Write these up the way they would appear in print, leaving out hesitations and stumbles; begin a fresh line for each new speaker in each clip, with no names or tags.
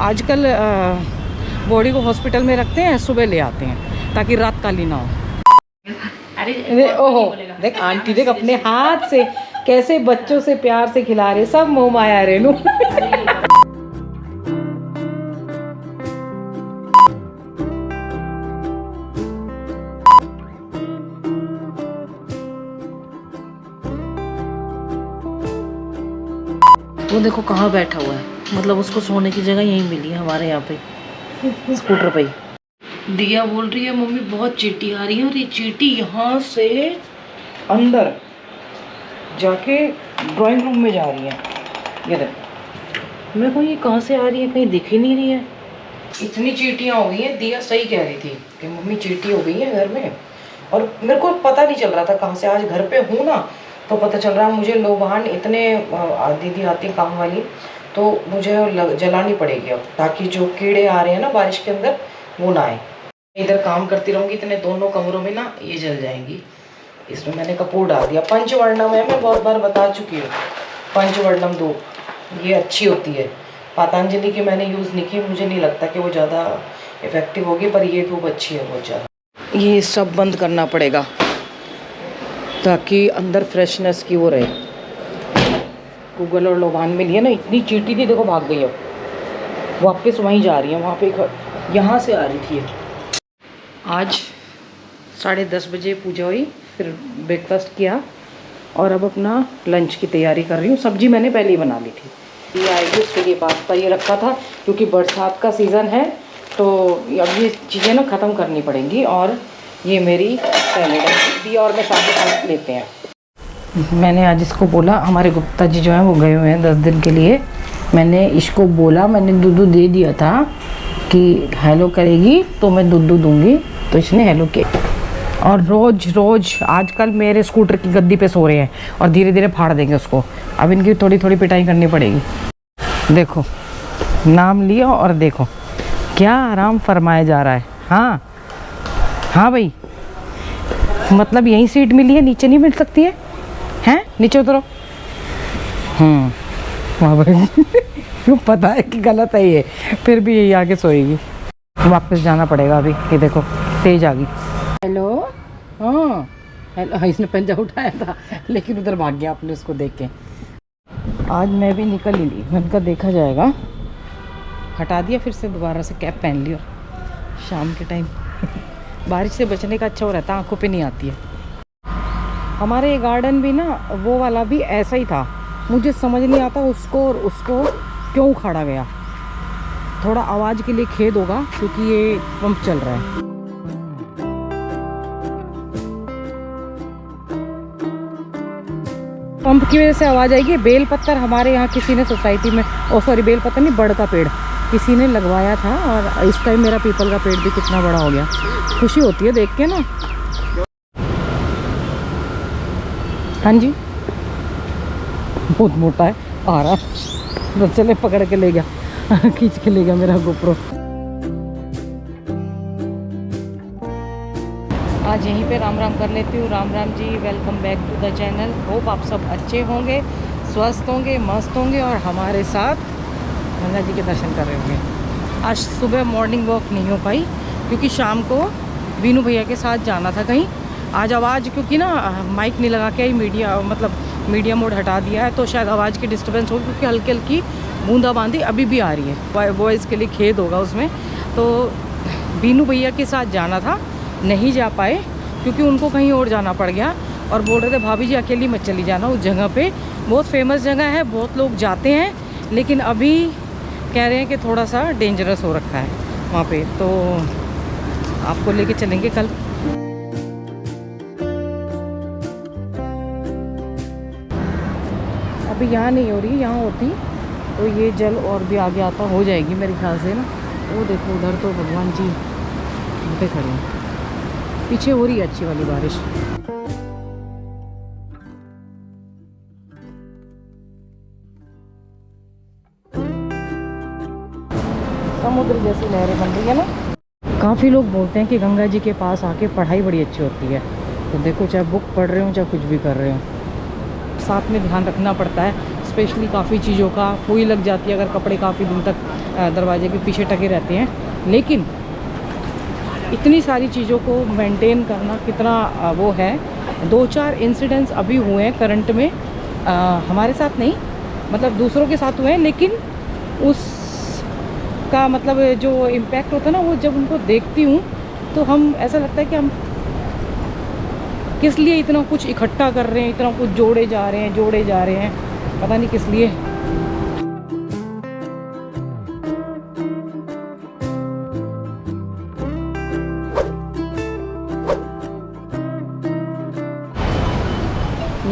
आजकल बॉडी को हॉस्पिटल में रखते हैं, सुबह ले आते हैं ताकि रात काली ना हो। अरे ओहो, देख आंटी देख अपने हाथ से कैसे बच्चों से प्यार से खिला रहे, सब मोह माया रेनू। वो देखो कहाँ बैठा हुआ है, मतलब उसको सोने की जगह यहीं मिली है हमारे यहाँ पे स्कूटर पे। दिया बोल रही है मम्मी बहुत चींटी आ रही है, और ये चींटी यहाँ से अंदर जाके ड्राइंग रूम में जा रही है। ये देखो, मेरे को ये कहाँ से आ रही है, कहीं दिख ही नहीं रही है। इतनी चींटियाँ हो गई हैं। दिया सही कह रही थी कि मम्मी चींटी हो गई है घर में, और मेरे को पता नहीं चल रहा था कहाँ से। आज घर पे हूँ ना तो पता चल रहा है मुझे। लोबान इतने दीदी आती है काम वाली, तो मुझे जलानी पड़ेगी अब, ताकि जो कीड़े आ रहे हैं ना बारिश के अंदर वो ना आए। इधर काम करती रहूँगी, इतने दोनों कमरों में ना ये जल जाएंगी। इसमें मैंने कपूर डाल दिया। पंचवर्णम है, मैं बहुत बार बता चुकी हूँ। पंचवर्णम धूप ये अच्छी होती है। पतंजलि की मैंने यूज़ नहीं की, मुझे नहीं लगता कि वो ज़्यादा इफ़ेक्टिव होगी, पर ये धूप अच्छी है बहुत ज़्यादा। ये सब बंद करना पड़ेगा ताकि अंदर फ्रेशनेस की वो रहे। गूगल और लोबान में लिए ना, इतनी चींटी थी, देखो भाग गई। अब वापस वहीं जा रही है, वहाँ पे यहाँ से आ रही थी। आज 10:30 बजे पूजा हुई, फिर ब्रेकफास्ट किया और अब अपना लंच की तैयारी कर रही हूँ। सब्जी मैंने पहले ही बना ली थी। ये आएगी उसके लिए पास्ता ये रखा था, क्योंकि बरसात का सीज़न है तो अब ये चीज़ें ना ख़त्म करनी पड़ेंगी। और ये मेरी सैलेड है, दिया और मैं साथ लेते हैं। मैंने आज इसको बोला, हमारे गुप्ता जी जो हैं वो गए हुए हैं 10 दिन के लिए। मैंने इसको बोला, मैंने दूध दे दिया था कि हेलो करेगी तो मैं दूध दूंगी, तो इसने हेलो किया। और रोज़ आजकल मेरे स्कूटर की गद्दी पे सो रहे हैं, और धीरे धीरे फाड़ देंगे उसको। अब इनकी थोड़ी थोड़ी पिटाई करनी पड़ेगी। देखो नाम लिया और देखो क्या आराम फरमाया जा रहा है। हाँ भाई, मतलब यही सीट मिली है, नीचे नहीं मिल सकती है? हैं नीचे उतरो। वाह भाई। क्यों पता है कि गलत है ये, फिर भी यही आगे सोएगी। वापस जाना पड़ेगा अभी। ये देखो तेज आ गई। हेलो, हाँ हेलो। इसने पंजा उठाया था लेकिन उधर भाग गया आपने उसको देख के। आज मैं भी निकल ही ली, मैंने कहा देखा जाएगा। हटा दिया फिर से, दोबारा से कैप पहन ली। और शाम के टाइम बारिश से बचने का अच्छा हो रहता, आंखों पे नहीं आती है। हमारे ये गार्डन भी ना वो वाला भी ऐसा ही था, मुझे समझ नहीं आता उसको और उसको क्यों उखाड़ा गया। थोड़ा आवाज़ के लिए खेद होगा क्योंकि ये पंप चल रहा है। पंप की वजह से आवाज़ आएगी। बेलपत्तर हमारे यहाँ किसी ने सोसाइटी में, बेल पत्तर नहीं, बड़ का पेड़ किसी ने लगवाया था, और इस टाइम मेरा पीपल का पेड़ भी कितना बड़ा हो गया। खुशी होती है देख के ना। हाँ जी, बहुत मोटा है, आ रहा तो चले पकड़ के ले गया, खींच के ले गया मेरा गोप्रो। आज यहीं पे राम राम कर लेती हूँ। Ram Ram ji, welcome back to the channel. Hope आप सब अच्छे होंगे, स्वस्थ होंगे, मस्त होंगे, और हमारे साथ गंगा जी के दर्शन कर रहे होंगे। आज सुबह मॉर्निंग वॉक नहीं हो पाई क्योंकि शाम को बीनू भैया के साथ जाना था कहीं। आज आवाज़ क्योंकि ना माइक नहीं लगा के आई, मीडिया मोड हटा दिया है, तो शायद आवाज़ की डिस्टर्बेंस होगी, क्योंकि हल्की हल्की बूंदाबांदी अभी भी आ रही है। वॉइस के लिए खेद होगा उसमें। तो बीनू भैया के साथ जाना था, नहीं जा पाए क्योंकि उनको कहीं और जाना पड़ गया। और बोल रहे थे भाभी जी अकेली मत चली जाना, उस जगह पे बहुत फेमस जगह है, बहुत लोग जाते हैं, लेकिन अभी कह रहे हैं कि थोड़ा सा डेंजरस हो रखा है वहाँ पे, तो आपको लेके चलेंगे कल। अभी यहाँ नहीं हो रही, यहाँ होती तो ये जल और भी आगे आता हो जाएगी मेरे ख्याल से ना। वो देखो उधर तो भगवान जी पे खड़े हैं, पीछे हो रही है अच्छी वाली बारिश। समुद्र जैसी लहरें बन रही है ना। काफ़ी लोग बोलते हैं कि गंगा जी के पास आके पढ़ाई बड़ी अच्छी होती है। तो देखो चाहे बुक पढ़ रहे हो चाहे कुछ भी कर रहे हो, साथ में ध्यान रखना पड़ता है।
स्पेशली काफ़ी चीज़ों का फुई लग जाती है अगर कपड़े काफ़ी दिन तक दरवाजे के पीछे टके रहते हैं। लेकिन इतनी सारी चीज़ों को मेंटेन करना कितना वो है। 2-4 इंसिडेंट्स अभी हुए हैं करंट में, हमारे साथ नहीं, मतलब दूसरों के साथ हुए हैं, लेकिन उसका मतलब जो इम्पैक्ट होता है ना, वो जब उनको देखती हूँ तो हम ऐसा लगता है कि हम किस लिए इतना कुछ इकट्ठा कर रहे हैं, इतना कुछ जोड़े जा रहे हैं, पता नहीं किस लिए।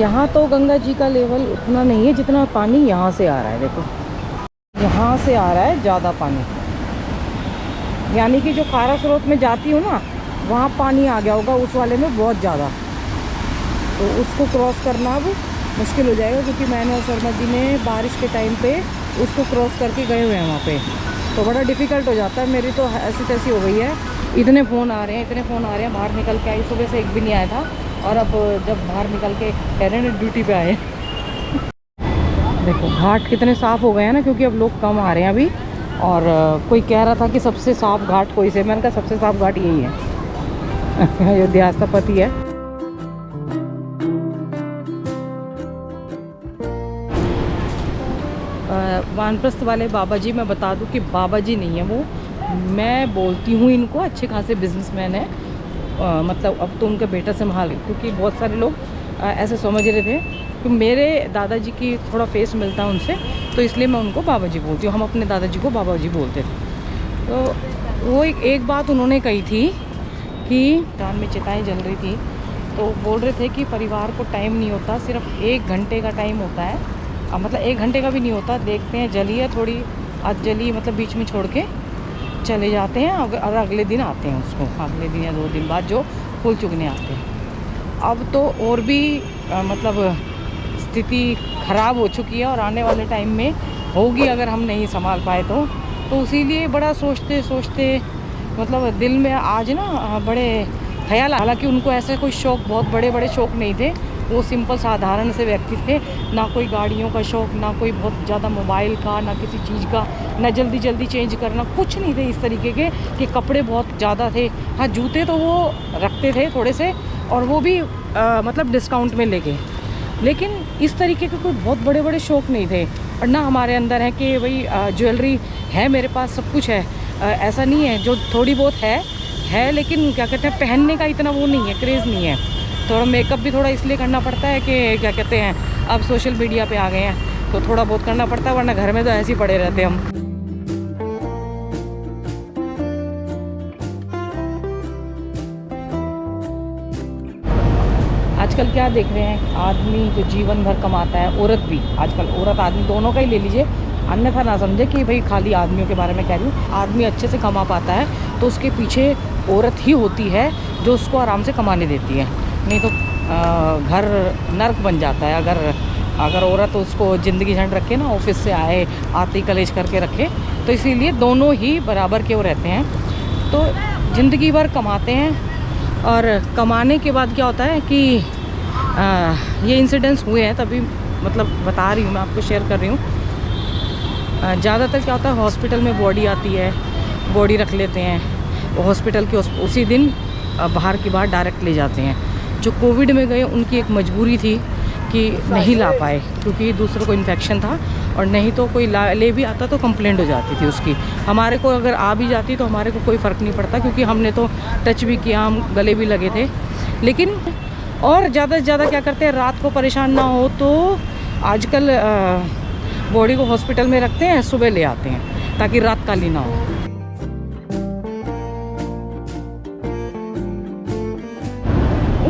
यहाँ तो गंगा जी का लेवल उतना नहीं है जितना पानी यहाँ से आ रहा है। देखो यहाँ से आ रहा है ज़्यादा पानी, यानी कि जो खारा स्रोत में जाती हूँ ना, वहाँ पानी आ गया होगा उस वाले में बहुत ज़्यादा, तो उसको क्रॉस करना अब मुश्किल हो जाएगा, क्योंकि मैंने और शर्मा जी ने बारिश के टाइम पे उसको क्रॉस करके गए हुए हैं वहाँ पे, तो बड़ा डिफ़िकल्ट हो जाता है। मेरी तो ऐसी तैसी हो गई है, इतने फ़ोन आ रहे हैं, बाहर निकल के आई, सुबह से एक भी नहीं आया था, और अब जब बाहर निकल के कह रहे हैं ड्यूटी पे आए। देखो घाट कितने साफ़ हो गए हैं ना, क्योंकि अब लोग कम आ रहे हैं अभी। और कोई कह रहा था कि सबसे साफ़ घाट कोई से, मैंने कहा सबसे साफ़ घाट यही है। अयोध्या का पति है। वानप्रस्थ वाले बाबा जी, मैं बता दूं कि बाबा जी नहीं है वो, मैं बोलती हूँ इनको, अच्छे खासे बिजनेसमैन है। मतलब अब तो उनका बेटा संभाल, क्योंकि बहुत सारे लोग ऐसे समझ रहे थे कि मेरे दादाजी की थोड़ा फेस मिलता है उनसे, तो इसलिए मैं उनको बाबा जी बोलती हूँ। हम अपने दादाजी को बाबा जी बोलते थे। तो वो एक बात उन्होंने कही थी कि कान में चिताएँ जल रही थी, तो बोल रहे थे कि परिवार को टाइम नहीं होता, सिर्फ 1 घंटे का टाइम होता है। मतलब 1 घंटे का भी नहीं होता, देखते हैं जली है थोड़ी, आज जली मतलब बीच में छोड़ के चले जाते हैं, और अगले दिन आते हैं उसको, अगले दिन या 2 दिन बाद जो फूल चुगने आते हैं। अब तो और भी मतलब स्थिति ख़राब हो चुकी है, और आने वाले टाइम में होगी अगर हम नहीं संभाल पाए तो इसीलिए बड़ा सोचते मतलब दिल में आज ना बड़े ख्याल। हालांकि उनको ऐसे कोई शौक़, बहुत बड़े शौक़ नहीं थे, वो सिंपल साधारण से व्यक्ति थे, ना कोई गाड़ियों का शौक़, ना कोई बहुत ज़्यादा मोबाइल का, ना किसी चीज़ का, ना जल्दी चेंज करना, कुछ नहीं थे इस तरीके के कि कपड़े बहुत ज़्यादा थे। हाँ जूते तो वो रखते थे थोड़े से, और वो भी मतलब डिस्काउंट में लेके, लेकिन इस तरीके के कोई बहुत बड़े शौक़ नहीं थे। और ना हमारे अंदर है कि भाई ज्वेलरी है, मेरे पास सब कुछ है, ऐसा नहीं है। जो थोड़ी बहुत है, लेकिन क्या कहते हैं, पहनने का इतना वो नहीं है, क्रेज़ नहीं है। थोड़ा मेकअप भी थोड़ा इसलिए करना पड़ता है कि क्या कहते हैं, अब सोशल मीडिया पे आ गए हैं तो थोड़ा बहुत करना पड़ता है, वरना घर में तो ऐसे ही पड़े रहते हम। आजकल क्या देख रहे हैं, आदमी जो जीवन भर कमाता है, औरत भी, आजकल औरत आदमी दोनों का ही ले लीजिए, अन्यथा ना समझे कि भाई खाली आदमियों के बारे में कह रही हूँ। आदमी अच्छे से कमा पाता है तो उसके पीछे औरत ही होती है जो उसको आराम से कमाने देती है, नहीं तो घर नर्क बन जाता है। अगर औरत उसको ज़िंदगी झंड रखे ना, ऑफिस से आते ही कलेश करके रखे, तो इसीलिए दोनों ही बराबर क्यों रहते हैं। तो ज़िंदगी भर कमाते हैं, और कमाने के बाद क्या होता है कि ये इंसिडेंट्स हुए हैं, तभी मतलब बता रही हूँ मैं आपको, शेयर कर रही हूँ। ज़्यादातर क्या होता है, हॉस्पिटल में बॉडी आती है, बॉडी रख लेते हैं, हॉस्पिटल के उसी दिन बाहर की बाहर डायरेक्ट ले जाते हैं। जो कोविड में गए उनकी एक मजबूरी थी कि नहीं ला पाए, क्योंकि दूसरों को इन्फेक्शन था, और नहीं तो कोई ले भी आता तो कंप्लेंट हो जाती थी उसकी। हमारे को अगर आ भी जाती तो हमारे को कोई फ़र्क नहीं पड़ता, क्योंकि हमने तो टच भी किया, हम गले भी लगे थे। लेकिन और ज़्यादा से ज़्यादा क्या करते हैं, रात को परेशान ना हो तो आजकल बॉडी को हॉस्पिटल में रखते हैं, सुबह ले आते हैं ताकि रात काली ना हो।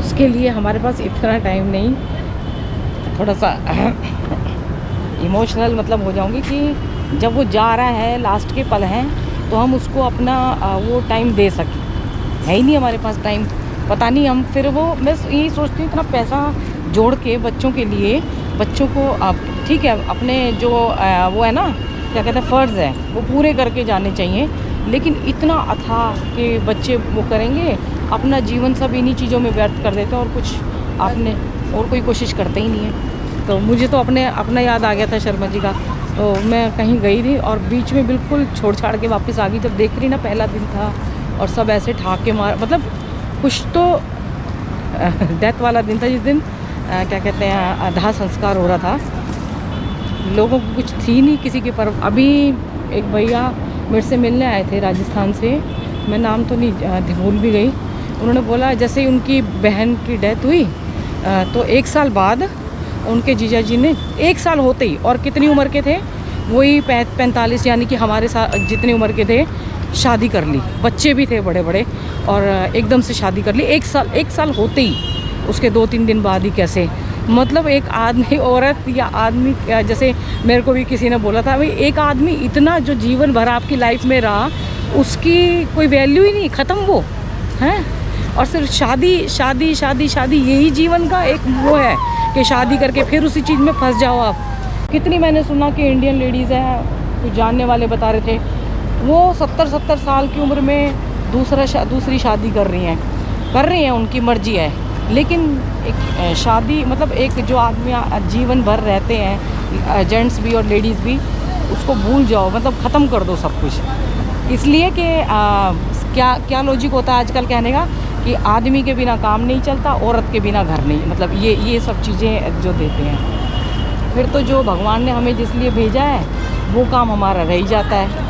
उसके लिए हमारे पास इतना टाइम नहीं, थोड़ा सा इमोशनल मतलब हो जाऊंगी कि जब वो जा रहा है, लास्ट के पल हैं, तो हम उसको अपना वो टाइम दे सकें। है ही नहीं हमारे पास टाइम, पता नहीं हम फिर वो, मैं यही सोचती हूँ इतना पैसा जोड़ के बच्चों के लिए, बच्चों को अब ठीक है अपने जो वो है ना, क्या कहते हैं, फ़र्ज़ है वो पूरे करके जाने चाहिए, लेकिन इतना अथाह कि बच्चे वो करेंगे, अपना जीवन सब इन्हीं चीज़ों में व्यर्थ कर देते हैं, और कुछ आपने और कोई कोशिश करते ही नहीं है। तो मुझे तो अपना याद आ गया था शर्मा जी का। तो मैं कहीं गई थी और बीच में बिल्कुल छोड़ छाड़ के वापस आ गई। जब देख रही ना, पहला दिन था और सब ऐसे ठाके मार, मतलब कुछ तो डेथ वाला दिन था जिस दिन क्या कहते हैं, दाह संस्कार हो रहा था। लोगों को कुछ थी नहीं किसी के पर। अभी एक भैया मेरे से मिलने आए थे राजस्थान से, मैं नाम तो नहीं भूल भी गई। उन्होंने बोला जैसे ही उनकी बहन की डेथ हुई तो 1 साल बाद उनके जीजा जी ने 1 साल होते ही, और कितनी उम्र के थे, वही 45 यानी कि हमारे साथ जितनी उम्र के थे, शादी कर ली। बच्चे भी थे बड़े बड़े और एकदम से शादी कर ली 1 साल होते ही, उसके 2-3 दिन बाद ही। कैसे मतलब एक आदमी, औरत या आदमी, जैसे मेरे को भी किसी ने बोला था, भाई एक आदमी इतना जो जीवन भर आपकी लाइफ में रहा, उसकी कोई वैल्यू ही नहीं, ख़त्म वो हैं। और सिर्फ शादी शादी शादी शादी, यही जीवन का एक वो है कि शादी करके फिर उसी चीज़ में फंस जाओ आप। कितनी मैंने सुना कि इंडियन लेडीज़ हैं, कुछ जानने वाले बता रहे थे, वो 70 साल की उम्र में दूसरी शादी कर रही हैं, उनकी मर्जी है। लेकिन एक शादी मतलब एक जो आदमी जीवन भर रहते हैं, जेंट्स भी और लेडीज़ भी, उसको भूल जाओ, मतलब ख़त्म कर दो सब कुछ। इसलिए कि क्या लॉजिक होता है आजकल कहने का कि आदमी के बिना काम नहीं चलता, औरत के बिना घर नहीं, मतलब ये सब चीज़ें जो देते हैं। फिर तो जो भगवान ने हमें जिस लिए भेजा है वो काम हमारा रह ही जाता है।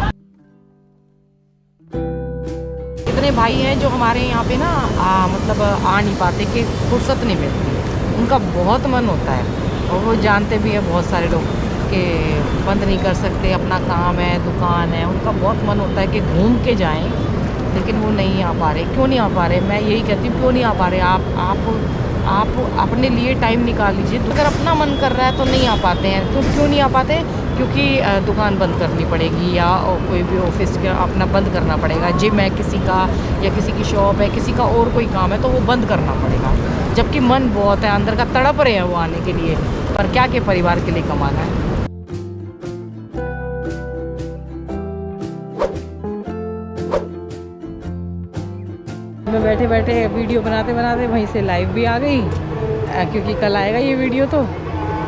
इतने भाई हैं जो हमारे यहाँ पे ना मतलब आ नहीं पाते, कि फुर्सत नहीं मिलती, उनका बहुत मन होता है। और वो जानते भी हैं बहुत सारे लोग कि बंद नहीं कर सकते, अपना काम है, दुकान है, उनका बहुत मन होता है कि घूम के जाएं, लेकिन वो नहीं आ पा रहे। क्यों नहीं आ पा रहे? मैं यही कहती हूँ, क्यों नहीं आ पा रहे? आप अपने लिए टाइम निकाल लीजिए। अगर अपना मन कर रहा है तो नहीं आ पाते हैं। तो क्यों नहीं आ पाते? क्योंकि दुकान बंद करनी पड़ेगी, या कोई भी ऑफिस का अपना बंद करना पड़ेगा, जिम है किसी का, या किसी की शॉप है, किसी का और कोई काम है, तो वो बंद करना पड़ेगा। जबकि मन बहुत है, अंदर का तड़प रहे हैं वो आने के लिए, पर क्या के परिवार के लिए कमाना है। मैं बैठे बैठे वीडियो बनाते बनाते वहीं से लाइव भी आ गई, क्योंकि कल आएगा ये वीडियो। तो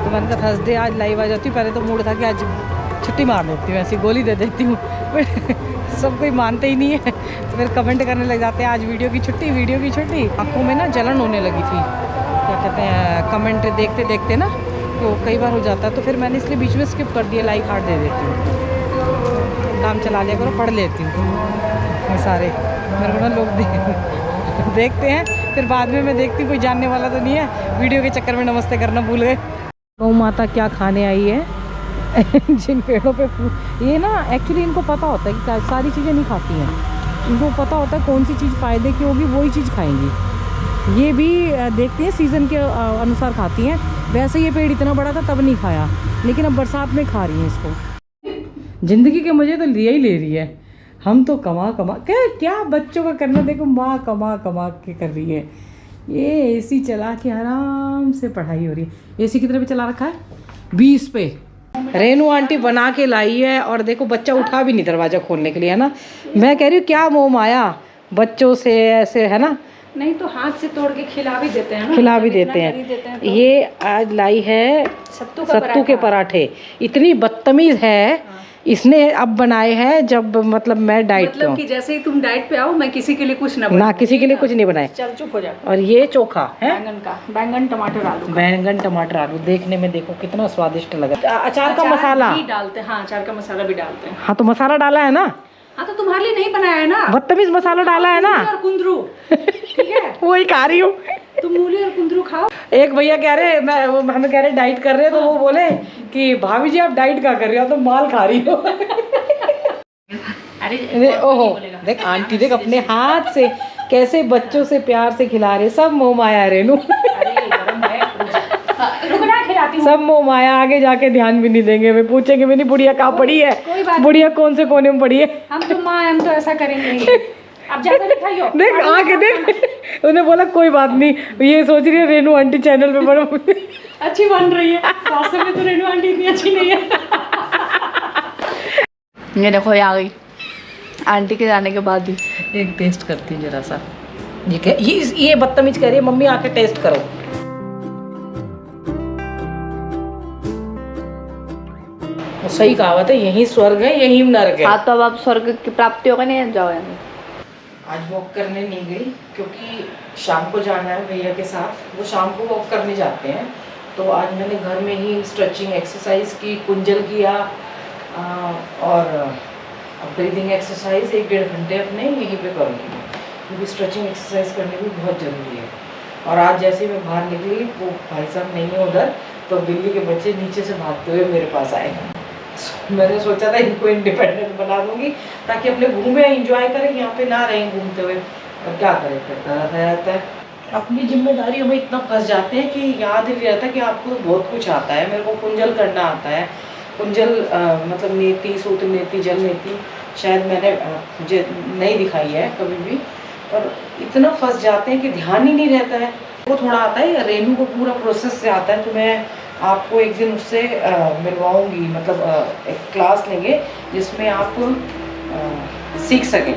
मैंने कहा थर्सडे आज लाइव आ जाती हूँ। पहले तो मूड था कि आज छुट्टी मार देती हूँ, ऐसी गोली दे देती हूँ, सब कोई मानते ही नहीं है। तो फिर कमेंट करने लग जाते हैं आज वीडियो की छुट्टी। आँखों में ना जलन होने लगी थी, क्या कहते हैं, कमेंट देखते देखते ना, तो कई बार हो जाता है। तो फिर मैंने इसलिए बीच में स्किप कर दिया, लाइक हार्ट दे देती हूँ, काम चला लिया करो, पढ़ लेती हूँ सारे। मेरे को ना लोग देखते हैं, फिर बाद में मैं देखती हूँ कोई जानने वाला तो नहीं है, वीडियो के चक्कर में नमस्ते करना भूल गए। गौ माता क्या खाने आई है जिन पेड़ों पे ये ना, एक्चुअली इनको पता होता है कि सारी चीज़ें नहीं खाती हैं, इनको पता होता है कौन सी चीज़ फ़ायदे की होगी, वही चीज़ खाएंगी। ये भी देखते हैं सीज़न के अनुसार खाती हैं। वैसे ये पेड़ इतना बड़ा था तब नहीं खाया, लेकिन अब बरसात में खा रही हैं इसको। ज़िंदगी के मज़े तो लिया ही ले रही है। हम तो कमा क्या बच्चों का करना, देखो माँ कमा के कर रही है। ये एसी चला के आराम से पढ़ाई हो रही है। एसी कितने पे चला रखा है? 20 पे। रेनू आंटी बना के लाई है, और देखो बच्चा उठा भी नहीं दरवाज़ा खोलने के लिए, है ना। मैं कह रही हूँ क्या मोह माया बच्चों से ऐसे, है ना।
नहीं तो हाथ से तोड़ के खिला भी देते हैं ना,
खिला भी देते हैं। तो ये आज लाई है सत्तू के पराठे। इतनी बदतमीज़ है, इसने अब बनाए हैं जब मतलब मैं डाइट पे हूँ।
मतलब कि जैसे ही तुम डाइट पे आओ, मैं किसी के लिए कुछ
ना किसी के लिए कुछ नहीं बनाए।
चल चुप हो जा।
और ये चोखा है
बैंगन टमाटर आलू।
बैंगन टमाटर आलू देखने में देखो कितना स्वादिष्ट लगा। अचार का मसाला
भी डालते हैं। हाँ, अचार का मसाला भी डालते हैं।
हाँ तो मसाला डाला है ना।
हाँ तो तुम्हारे लिए नहीं बनाया है ना,
बदतमीज मसाला डाला है ना।
और कुंदरू, ठीक है
वही खा रही हूँ।
तुम मूली और कुंदरू खाओ।
एक भैया कह रहे, हमें कह रहे डाइट कर रहे हैं, तो वो बोले कि भाभी जी आप डाइट क्या कर रही हो, तो माल खा रही हो। अरे ओहो, देख आंटी देख अपने हाथ से कैसे बच्चों से प्यार से खिला रहे। सब मोह माया रेनू, सब मोह माया। आगे जाके ध्यान भी नहीं देंगे, वे पूछेंगे भी नहीं बुढ़िया कहाँ पड़ी है, बुढ़िया कौन से कोने में पड़ी है।
हम तो माँ, हम तो ऐसा करेंगे। अब ज्यादा नहीं खाइयो।
देख आके देख, उन्हें बोला कोई बात नहीं, ये सोच रही है रेनू आंटी चैनल पे बड़ा
अच्छी बन रही है। वास्तव में तो रेनू आंटी इतनी अच्छी नहीं है।
ये देखो, ये आ गई आंटी के जाने के बाद ही।
एक टेस्ट करती है जरा सा। ये बदतमीज कह रही है मम्मी आके टेस्ट करो।
सही कहावत है, यही स्वर्ग है यही नरक है।
हाँ तो अब आप स्वर्ग की प्राप्ति होगा नहीं जाओ यहाँ।
आज वॉक करने नहीं गई क्योंकि शाम को जाना है भैया के साथ, वो शाम को वॉक करने जाते हैं। तो आज मैंने घर में ही स्ट्रेचिंग एक्सरसाइज की, कुंजल किया और ब्रीदिंग एक्सरसाइज 1-1.5 घंटे अपने यहीं पे करूँगी, क्योंकि स्ट्रेचिंग एक्सरसाइज करनी भी बहुत ज़रूरी है। और आज जैसे मैं बाहर निकली, वो भाई साहब नहीं है उधर, तो बिल्ली के बच्चे नीचे से भागते हुए मेरे पास आए। मैंने सोचा था इनको इंडिपेंडेंट बना दूंगी ताकि अपने घूमे एंजॉय करें, यहाँ पे ना रहें घूमते हुए। और क्या करें, करता रहता है। अपनी जिम्मेदारियों में इतना फंस जाते हैं कि याद ही नहीं रहता कि आपको बहुत कुछ आता है। मेरे को कुंजल करना आता है, कुंजल मतलब नेति, सूत्र नेति, जल नेति, शायद मैंने मुझे नहीं दिखाई है कभी भी, पर इतना फंस जाते हैं कि ध्यान ही नहीं रहता है। वो थोड़ा आता है, रेनू को पूरा प्रोसेस से आता है, तो मैं आपको एक दिन उससे मिलवाऊंगी, मतलब एक क्लास लेंगे जिसमें आप सीख सकें।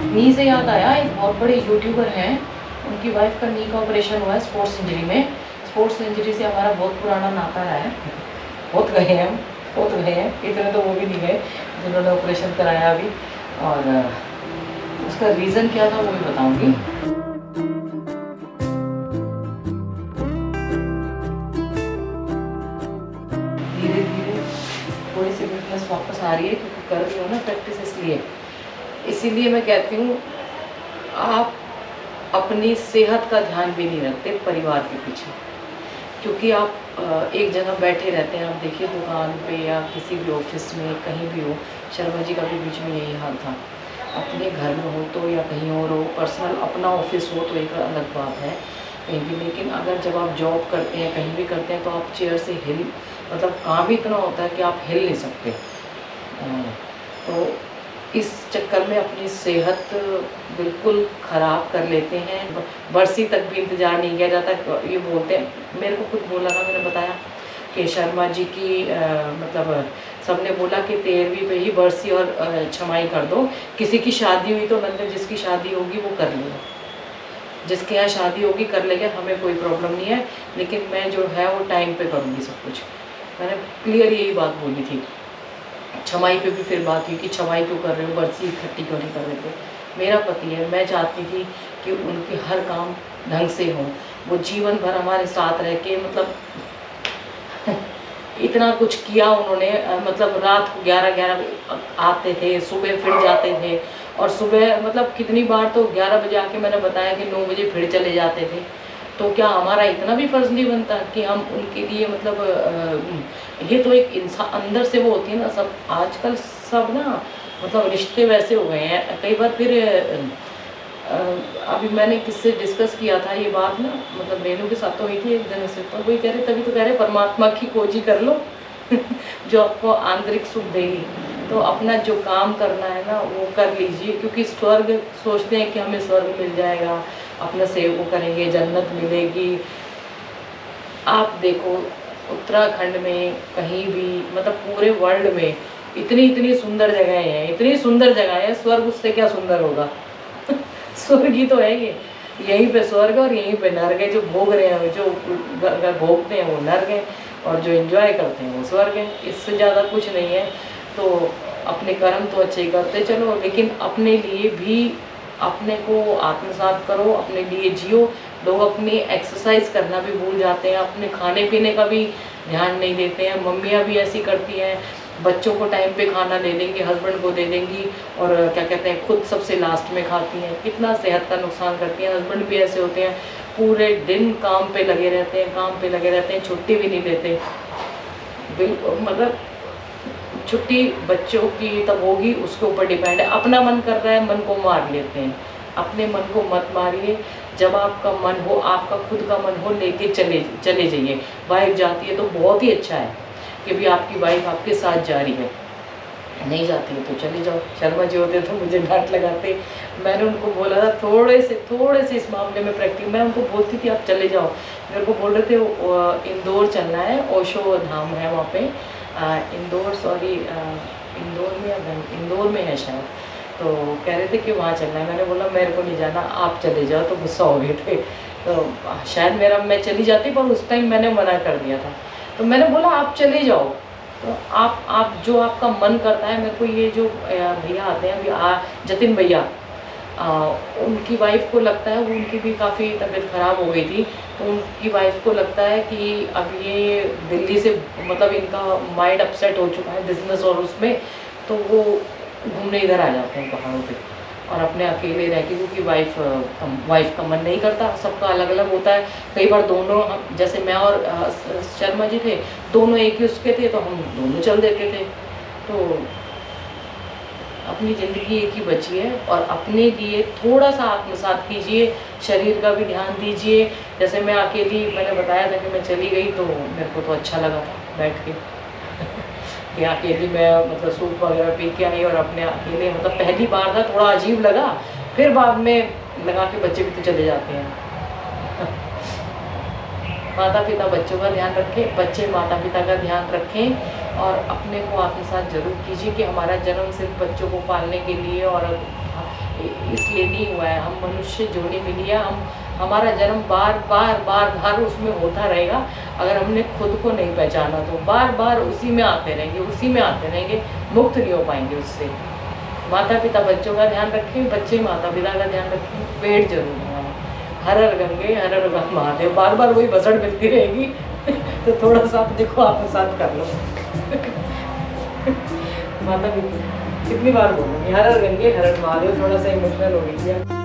नी से याद आया, एक बहुत बड़े यूट्यूबर हैं, उनकी वाइफ का नी का ऑपरेशन हुआ है स्पोर्ट्स इंजरी में। स्पोर्ट्स इंजरी से हमारा बहुत पुराना नाता है, बहुत गए हैं हम, बहुत गए हैं, इतने तो वो भी नहीं गए जिन्होंने ऑपरेशन कराया अभी। और उसका रीज़न क्या था वो भी बताऊँगी। धीरे धीरे थोड़ी सी फिटनेस वापस आ रही है क्योंकि कर रही हूँ ना प्रैक्टिस, इसीलिए मैं कहती हूँ आप अपनी सेहत का ध्यान भी नहीं रखते परिवार के पीछे, क्योंकि आप एक जगह बैठे रहते हैं। आप देखिए दुकान पे या किसी भी ऑफिस में कहीं भी हो, शर्मा जी का भी बीच में यही हाल था। अपने घर में हो तो या कहीं और हो, पर्सनल अपना ऑफिस हो तो एक अलग बात है कहीं भी, लेकिन अगर जब आप जॉब करते हैं कहीं भी करते हैं तो आप चेयर से हिल, मतलब काम ही इतना होता है कि आप हिल नहीं सकते। तो इस चक्कर में अपनी सेहत बिल्कुल ख़राब कर लेते हैं। बरसी तक भी इंतज़ार नहीं किया जाता। ये बोलते हैं, मेरे को खुद बोला था, मैंने बताया कि शर्मा जी की मतलब सबने बोला कि 13वीं पे ही बरसी और छमाई कर दो। किसी की शादी हुई तो मतलब जिसकी शादी होगी वो कर लेगा, जिसके यहाँ शादी होगी कर लेगा, हमें कोई प्रॉब्लम नहीं है, लेकिन मैं जो है वो टाइम पे करूँगी सब कुछ। मैंने क्लियर यही बात बोली थी। छमाई पे भी फिर बात हुई कि छमाई क्यों कर रहे हो, बरसी इकट्ठी क्यों नहीं कर रहे थे। मेरा पति है, मैं चाहती थी कि उनके हर काम ढंग से हों, वो जीवन भर हमारे साथ रह के मतलब इतना कुछ किया उन्होंने। मतलब रात को 11-11 आते थे, सुबह फिर जाते थे, और सुबह मतलब कितनी बार तो 11 बजे आके मैंने बताया कि 9 बजे फिर चले जाते थे। तो क्या हमारा इतना भी फर्ज नहीं बनता कि हम उनके लिए मतलब ये तो एक इंसान अंदर से वो होती है ना। सब आजकल सब ना मतलब रिश्ते वैसे हो गए हैं कई बार। फिर अभी मैंने किससे डिस्कस किया था ये बात ना, मतलब रेनू के साथ तो हुई थी एक दिन से, तो वही कह रहे, तभी तो कह रहे परमात्मा की खोजी कर लो जो आपको आंतरिक सुख देगी। तो अपना जो काम करना है ना वो कर लीजिए, क्योंकि स्वर्ग सोचते हैं कि हमें स्वर्ग मिल जाएगा, अपना सेव करेंगे जन्नत मिलेगी। आप देखो उत्तराखंड में कहीं भी मतलब पूरे वर्ल्ड में इतनी सुंदर जगहें हैं, इतनी सुंदर जगह है, स्वर्ग उससे क्या सुंदर होगा स्वर्ग ही तो है ये, यहीं पे स्वर्ग और यहीं पे नर्क है। जो भोग रहे हैं, जो भोगते हैं वो नर्क है, और जो एंजॉय करते हैं वो स्वर्ग है। इससे ज़्यादा कुछ नहीं है। तो अपने कर्म तो अच्छे करते चलो, लेकिन अपने लिए भी अपने को आत्मसात करो, अपने लिए जियो। लोग अपनी एक्सरसाइज करना भी भूल जाते हैं, अपने खाने पीने का भी ध्यान नहीं देते हैं। मम्मियाँ भी ऐसी करती हैं, बच्चों को टाइम पे खाना दे देंगी, हस्बैंड को दे देंगी, और क्या कहते हैं खुद सबसे लास्ट में खाती हैं। कितना सेहत का नुकसान करती हैं। हस्बैंड भी ऐसे होते हैं, पूरे दिन काम पे लगे रहते हैं, काम पे लगे रहते हैं, छुट्टी भी नहीं लेते। बिल्कुल मतलब छुट्टी बच्चों की तब होगी उसके ऊपर डिपेंड है। अपना मन कर रहा है, मन को मार लेते हैं। अपने मन को मत मारिए, जब आपका मन हो, आपका खुद का मन हो, लेके चले जाइए। वाइफ जाती है तो बहुत ही अच्छा है कि भी आपकी वाइफ आपके साथ जा रही है, नहीं जाती है तो चले जाओ। शर्मा जी होते तो मुझे डांट लगाते। मैंने उनको बोला था थोड़े से इस मामले में प्रैक्टिस, मैं उनको बोलती थी आप चले जाओ। मेरे को बोल रहे थे इंदौर चलना है, ओशो धाम है वहाँ पे, इंदौर में है शायद, तो कह रहे थे कि वहाँ चलना है। मैंने बोला मेरे को नहीं जाना, आप चले जाओ, तो गुस्सा हो गए थे। तो शायद मैं चली जाती, पर उस टाइम मैंने मना कर दिया था। तो मैंने बोला आप चले जाओ, तो आप जो आपका मन करता है। मेरे को ये जो भैया आते हैं अभी जतिन भैया, उनकी वाइफ को लगता है, वो उनकी भी काफ़ी तबीयत ख़राब हो गई थी, तो उनकी वाइफ को लगता है कि अब ये दिल्ली से मतलब इनका माइंड अपसेट हो चुका है बिजनेस और उसमें, तो वो घूमने इधर आ जाते हैं पहाड़ों पे, और अपने अकेले रह के, क्योंकि वाइफ का मन नहीं करता। सबका अलग अलग होता है। कई बार दोनों, जैसे मैं और शर्मा जी थे, दोनों एक ही उसके थे, तो हम दोनों चल देते थे। तो अपनी ज़िंदगी एक ही बची है, और अपने लिए थोड़ा सा आत्मसात कीजिए, शरीर का भी ध्यान दीजिए। जैसे मैं अकेली, मैंने बताया था कि मैं चली गई, तो मेरे को तो अच्छा लगा था बैठ के कि अकेली मैं मतलब सूप वगैरह पी के आई, और अपने अकेले, मतलब पहली बार था, थोड़ा अजीब लगा, फिर बाद में लगा कि बच्चे भी तो चले जाते हैं। माता पिता बच्चों का ध्यान रखें, बच्चे माता पिता का ध्यान रखें, और अपने को आत्मसात जरूर कीजिए कि हमारा जन्म सिर्फ बच्चों को पालने के लिए और इसलिए नहीं हुआ है। हम मनुष्य जोड़ी मिली है, हमारा जन्म बार उसमें होता रहेगा। अगर हमने खुद को नहीं पहचाना तो बार उसी में आते रहेंगे, मुक्त नहीं हो पाएंगे उससे। माता पिता बच्चों का ध्यान रखें, बच्चे माता पिता का ध्यान रखें, पेट जरूर लगाएं। हर हर गंगे हर हर महादेव, बार वही बसड़ मिलती रहेगी तो थोड़ा सा अपने को आत्मसात कर लो माता पिता कितनी बार बोलूँगी, हर हर गंगे हर हर महादेव, थोड़ा सा इमोशनल हो गई थी।